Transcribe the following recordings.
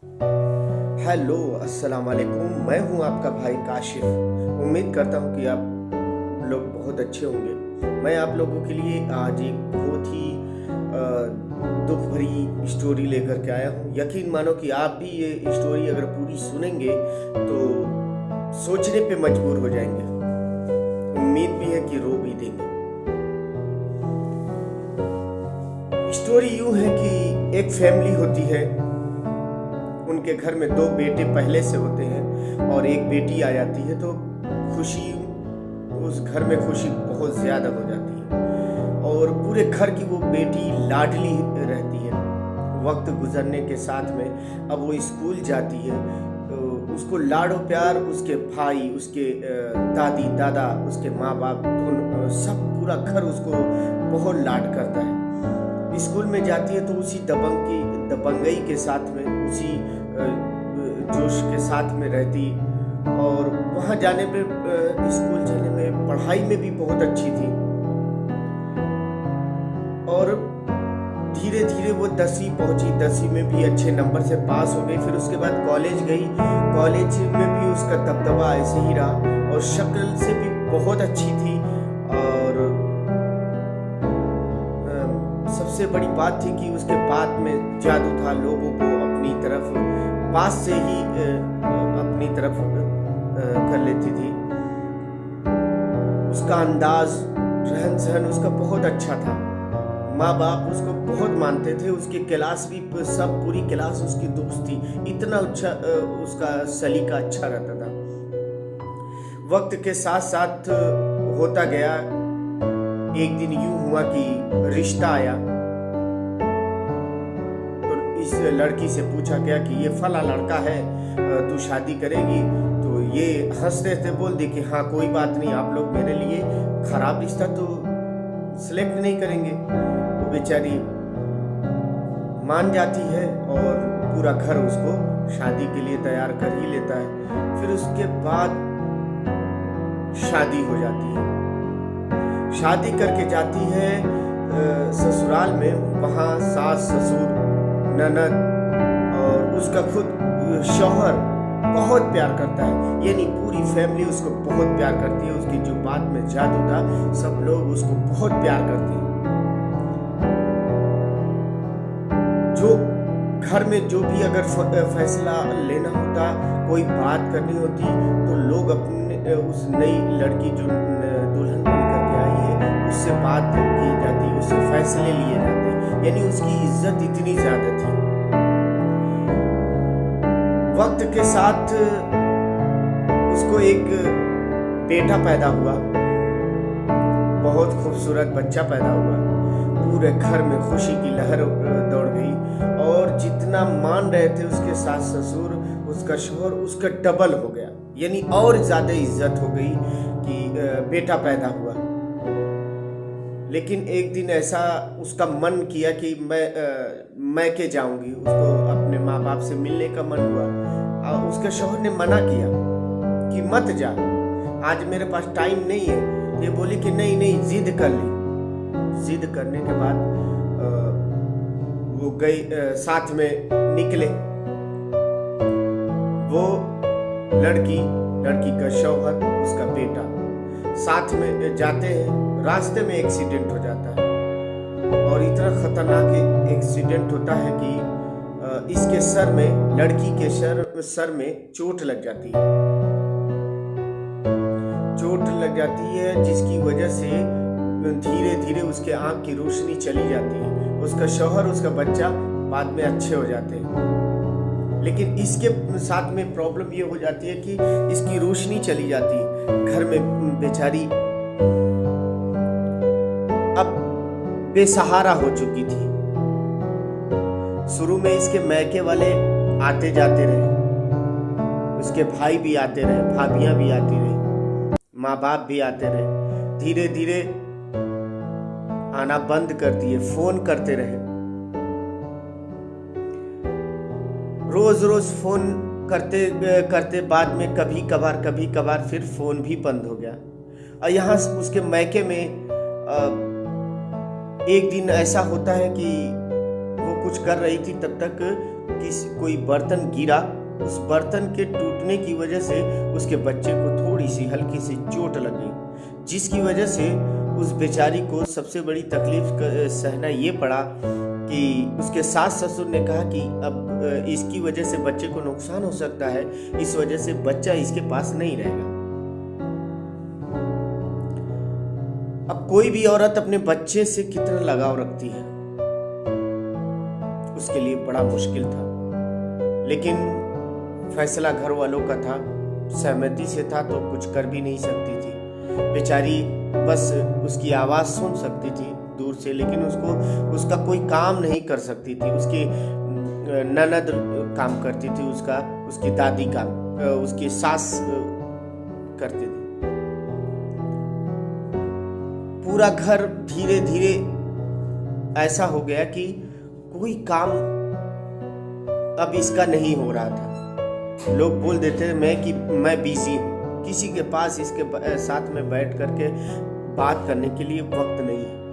Hello, अस्सलाम वालेकुम। मैं हूं आपका भाई काशिफ। उम्मीद करता हूं कि आप लोग बहुत अच्छे होंगे। मैं आप लोगों के लिए आज एक बहुत ही दुख भरी स्टोरी लेकर के आया हूं। यकीन मानो कि आप भी ये स्टोरी अगर पूरी सुनेंगे तो सोचने पे मजबूर हो जाएंगे। उम्मीद भी है कि रो भी देंगे। स्टोरी यूं है कि एक फैमिली होती है। उनके घर में 2 बेटे पहले से होते हैं और एक बेटी आ जाती है, तो खुशी, उस घर में खुशी बहुत ज़्यादा हो जाती है और पूरे घर की वो बेटी लाडली रहती है। वक्त गुजरने के साथ में अब वो स्कूल जाती है, तो उसको लाडो प्यार उसके भाई, उसके दादी दादा, उसके माँ बाप, सब पूरा घर उसको बहुत लाड करता है। स्कूल में जाती है तो उसी दबंगई के साथ में, उसी जोश के साथ में रहती और वहाँ जाने में, स्कूल जाने में, पढ़ाई में भी बहुत अच्छी थी। और धीरे धीरे वो 10वीं पहुंची, 10वीं में भी अच्छे नंबर से पास हो गई। फिर उसके बाद कॉलेज गई, कॉलेज में भी उसका दबदबा ऐसे ही रहा और शक्ल से भी बहुत अच्छी थी। और सबसे बड़ी बात थी कि उसके बात में जादू था, लोगों को अपनी तरफ पास से ही अपनी तरफ कर लेती थी। उसका अंदाज, रहन सहन उसका बहुत अच्छा था। माँ बाप उसको बहुत मानते थे। उसकी क्लास भी, सब पूरी क्लास उसकी दोस्त थी। इतना अच्छा उसका सलीका अच्छा रहता था। वक्त के साथ साथ होता गया। एक दिन यूं हुआ कि रिश्ता आया। तो इस लड़की से पूछा गया कि ये फला लड़का है, तू शादी करेगी? तो ये हंसते हंसते बोल दी कि हाँ, कोई बात नहीं, आप लोग मेरे लिए खराब रिश्ता तो सिलेक्ट नहीं करेंगे। वो बेचारी मान जाती है और पूरा घर उसको शादी के लिए तैयार कर ही लेता है। फिर उसके बाद शादी हो जाती है। शादी करके जाती है ससुराल में। वहाँ सास, ससुर, ननद और उसका खुद शौहर बहुत प्यार करता है। यानी पूरी फैमिली उसको बहुत प्यार करती है। उसकी जो बात में जादू था, सब लोग उसको बहुत प्यार करते हैं। जो घर में जो भी अगर फैसला लेना होता, कोई बात करनी होती, तो लोग अपने उस नई लड़की जो दुल्हन बन करके आई है, उससे बात की जाती, उससे फैसले लिए जाते। यानी उसकी इज्जत इतनी ज्यादा थी। वक्त के साथ उसको एक बेटा पैदा हुआ, बहुत खूबसूरत बच्चा पैदा हुआ। पूरे घर में खुशी की लहर दौड़ गई और जितना मान रहे थे उसके सास ससुर, उसका शौहर, उसका डबल हो गया। यानी और ज्यादा इज्जत हो गई कि बेटा पैदा हुआ। लेकिन एक दिन ऐसा उसका मन किया कि मैं के जाऊंगी। उसको अपने माँ बाप से मिलने का मन हुआ और उसके शौहर ने मना किया कि मत जा, आज मेरे पास टाइम नहीं है। ये बोली कि नहीं नहीं, जिद कर ली। जिद करने के बाद वो गई, साथ में निकले। वो लड़की का शौहर, उसका बेटा साथ में जाते हैं। रास्ते में एक्सीडेंट हो जाता है और इतना खतरनाक एक्सीडेंट होता है कि इसके सर में, लड़की के सर में चोट लग जाती है। चोट लग जाती है जिसकी वजह से धीरे धीरे उसके आंख की रोशनी चली जाती है। उसका शौहर, उसका बच्चा बाद में अच्छे हो जाते हैं। लेकिन इसके साथ में प्रॉब्लम ये हो जाती है कि इसकी रोशनी चली जाती है। घर में बेचारी अब बेसहारा हो चुकी थी। शुरू में इसके मैके वाले आते जाते रहे, उसके भाई भी आते रहे, भाभियां भी आती रही, माँ बाप भी आते रहे। धीरे धीरे आना बंद कर दिए, फोन करते रहे। रोज रोज फोन करते करते बाद में कभी कभार फिर फोन भी बंद हो गया। और यहाँ उसके मैके में एक दिन ऐसा होता है कि वो कुछ कर रही थी, तब तक कोई बर्तन गिरा, उस बर्तन के टूटने की वजह से उसके बच्चे को थोड़ी सी हल्की सी चोट लग गई, जिसकी वजह से उस बेचारी को सबसे बड़ी तकलीफ सहना ये पड़ा कि उसके सास ससुर ने कहा कि अब इसकी वजह से बच्चे को नुकसान हो सकता है, इस वजह से बच्चा इसके पास नहीं रहेगा। अब कोई भी औरत अपने बच्चे से कितना लगाव रखती है, उसके लिए बड़ा मुश्किल था, लेकिन फैसला घर वालों का था, सहमति से था तो कुछ कर भी नहीं सकती थी। बेचारी बस उसकी आवाज़ सुन सकती थी दूर से, लेकिन उसका कोई काम नहीं कर सकती थी। उसकी ननद काम करती थी, उसकी दादी काम, उसकी सास करती थी। पूरा घर धीरे धीरे ऐसा हो गया कि कोई काम अब इसका नहीं हो रहा था। लोग बोल देते मैं बिजी हूँ, किसी के पास इसके साथ में बैठ करके बात करने के लिए वक्त नहीं है।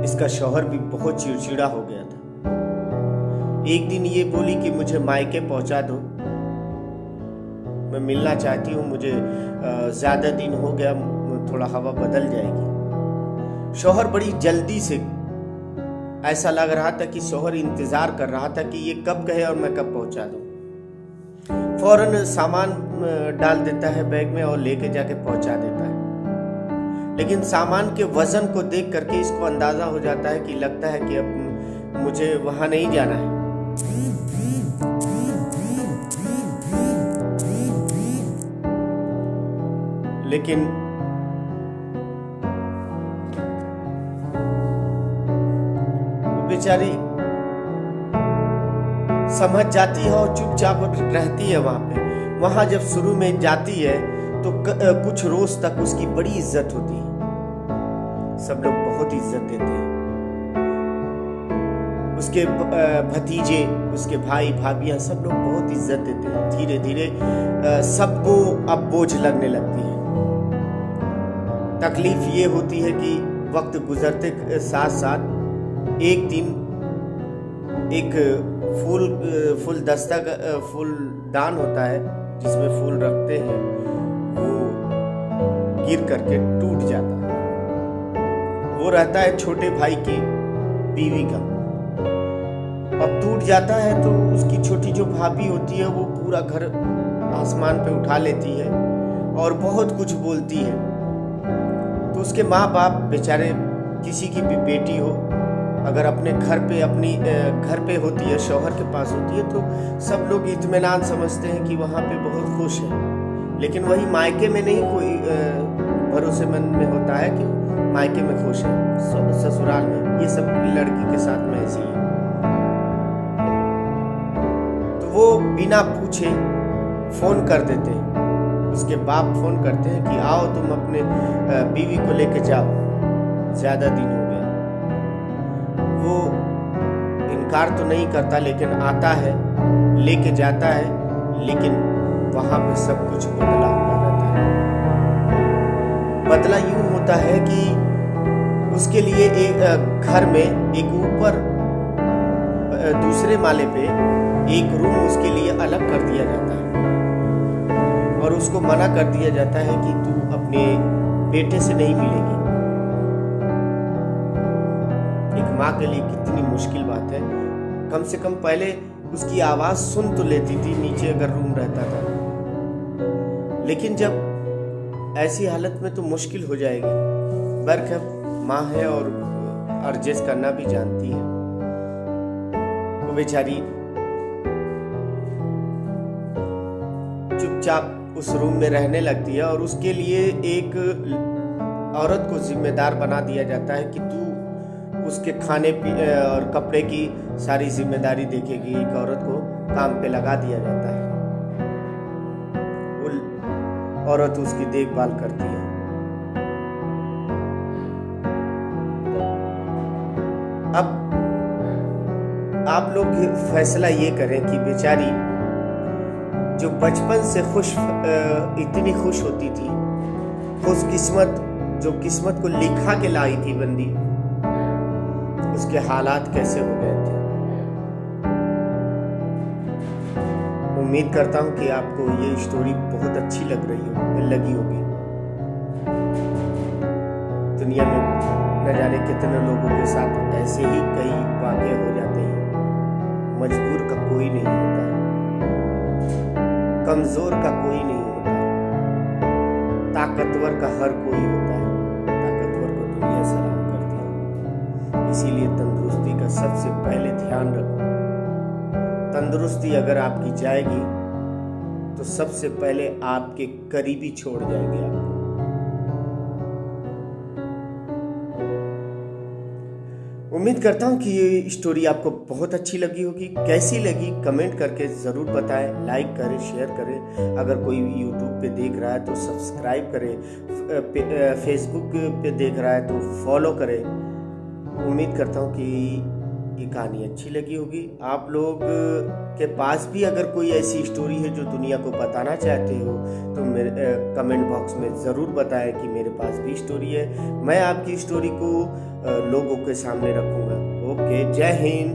इसका शौहर भी बहुत चिड़चिड़ा हो गया था। एक दिन ये बोली कि मुझे मायके पहुंचा दो, मैं मिलना चाहती हूँ, मुझे ज्यादा दिन हो गया, थोड़ा हवा बदल जाएगी। शौहर बड़ी जल्दी से, ऐसा लग रहा था कि शौहर इंतजार कर रहा था कि ये कब कहे और मैं कब पहुंचा दूं। फौरन सामान डाल देता है बैग में और लेके जाके पहुंचा देता है, लेकिन सामान के वजन को देख करके इसको अंदाजा हो जाता है कि लगता है कि अब मुझे वहां नहीं जाना है। लेकिन बेचारी समझ जाती है और चुपचाप रहती है वहां जब शुरू में जाती है तो कुछ रोज तक उसकी बड़ी इज्जत होती है, सब लोग बहुत इज्जत देते हैं। उसके भतीजे, उसके भाई भाभियां सब लोग बहुत इज्जत देते हैं। धीरे धीरे सबको अब बोझ लगने लगती है। तकलीफ ये होती है कि वक्त गुजरते साथ साथ एक दिन एक फूलदान होता है जिसमें फूल रखते हैं, वो गिर करके टूट जाता है। वो रहता है छोटे भाई की बीवी का, अब टूट जाता है तो उसकी छोटी जो भाभी होती है वो पूरा घर आसमान पे उठा लेती है और बहुत कुछ बोलती है। तो उसके माँ बाप बेचारे, किसी की भी बेटी हो अगर अपने घर पे होती है, शौहर के पास होती है, तो सब लोग इत्मीनान समझते हैं कि वहाँ पे बहुत खुश है। लेकिन वही मायके में नहीं कोई भरोसेमंद में होता है कि मायके में खुश है, ससुराल में। ये सब लड़की के साथ में ऐसी है। तो वो बिना पूछे फोन कर देते हैं, उसके बाप फोन करते हैं कि आओ तुम अपने बीवी को लेके जाओ, ज्यादा दिन हो गया। वो इनकार तो नहीं करता, लेकिन आता है, लेके जाता है, लेकिन वहां पे सब कुछ बदला हुआ रहता है। बदला यूं होता है कि उसके लिए एक घर में एक ऊपर दूसरे माले पे एक रूम उसके लिए अलग कर दिया जाता है और उसको मना कर दिया जाता है कि तू अपने बेटे से नहीं मिलेगी। एक माँ के लिए कितनी मुश्किल बात है। कम से कम पहले उसकी आवाज सुन तो लेती थी नीचे अगर रूम रहता था, लेकिन जब ऐसी हालत में तो मुश्किल हो जाएगी। बरखैर माँ है और एडजस्ट करना भी जानती है। वो बेचारी चुपचाप उस रूम में रहने लगती है और उसके लिए एक औरत को जिम्मेदार बना दिया जाता है कि तू उसके खाने और कपड़े की सारी जिम्मेदारी देखेगी। एक औरत को काम पे लगा दिया जाता है, वो औरत उसकी देखभाल करती है। अब आप लोग फैसला ये करें कि बेचारी जो बचपन से इतनी खुश होती थी, खुशकिस्मत, जो किस्मत को लिखा के लाई थी बंदी, उसके हालात कैसे हो गए थे। उम्मीद करता हूँ कि आपको ये स्टोरी बहुत अच्छी लगी होगी। दुनिया में न जाने कितने लोगों के साथ ऐसे ही कई वाक़ये हो जाते हैं। मजबूर का कोई नहीं होता, कमज़ोर का कोई नहीं होता, ताकतवर का हर कोई होता है। ताकतवर को दुनिया सलाम करती है। इसीलिए तंदुरुस्ती का सबसे पहले ध्यान रखो। तंदुरुस्ती अगर आपकी जाएगी तो सबसे पहले आपके करीबी छोड़ जाएंगे आपको। उम्मीद करता हूँ कि ये स्टोरी आपको बहुत अच्छी लगी होगी। कैसी लगी कमेंट करके ज़रूर बताएं। लाइक करें, शेयर करें। अगर कोई यूट्यूब पे देख रहा है तो सब्सक्राइब करें, फेसबुक पे देख रहा है तो फॉलो करें। उम्मीद करता हूँ कि ये कहानी अच्छी लगी होगी। आप लोग के पास भी अगर कोई ऐसी स्टोरी है जो दुनिया को बताना चाहते हो तो मेरे कमेंट बॉक्स में ज़रूर बताएं कि मेरे पास भी स्टोरी है। मैं आपकी स्टोरी को लोगों के सामने रखूँगा। ओके, जय हिंद।